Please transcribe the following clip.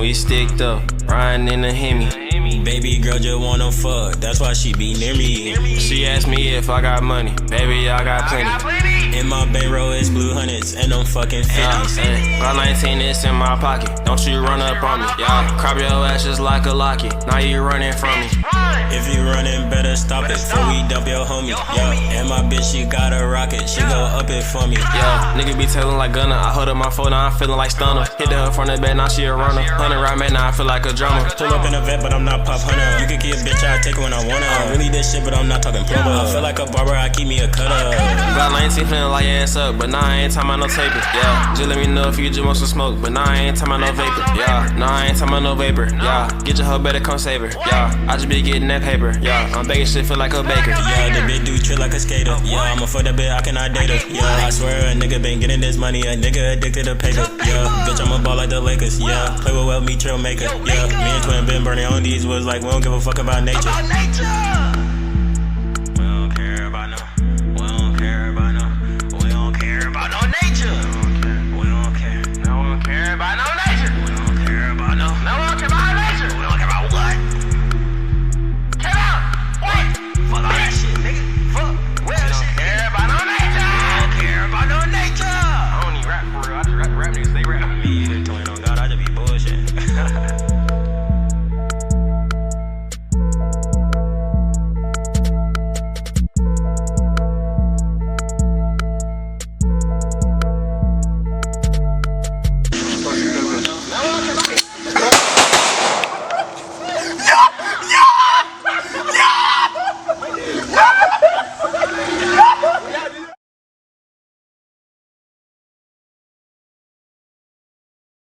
we sticked up, riding in the Hemi. Baby girl just wanna fuck, that's why she be near me. She asked me if I got money, baby, I got plenty. In my bankroll is blue hundreds and them fucking 50s. About 19 is in my pocket, don't you run up on me, yeah. Crop your ass just like a locket, now you running from me. If you running, better stop it before we dump your homie, yeah. And my bitch, she got a rocket, she go up it for me, yeah. Nigga be telling like Gunner, I hold up my phone, now I'm feeling like Stunner. Hit her from the bed, now she a runner. 100 right man, now I feel like a drummer. Pull up in a vet, but I'm not Pop Hunter. You can get a bitch, I take it when I wanna. I'm really this shit, but I'm not talking plumber. I feel like a barber, I keep me a cutter. About 19 feeling like your ass up, but now I ain't talking about no taper, yeah. Just let me know if you just want some smoke, but now I ain't talking about no vapor, yeah. Now I ain't talking about no vapor, yeah. Get your hoe, better come save her, yeah. I just be getting that paper, yeah. I'm baking shit, feel like a baker, yeah. The big dude trick like a skater, yeah. I'ma fuck that bitch, I cannot date her, yeah. I swear a nigga been getting this money, a nigga addicted to paper, yeah. Bitch, I'ma ball like the Lakers, yeah. Play with well, me trail maker, yeah. Me and Twin been burning on these woods like we don't give a fuck about nature.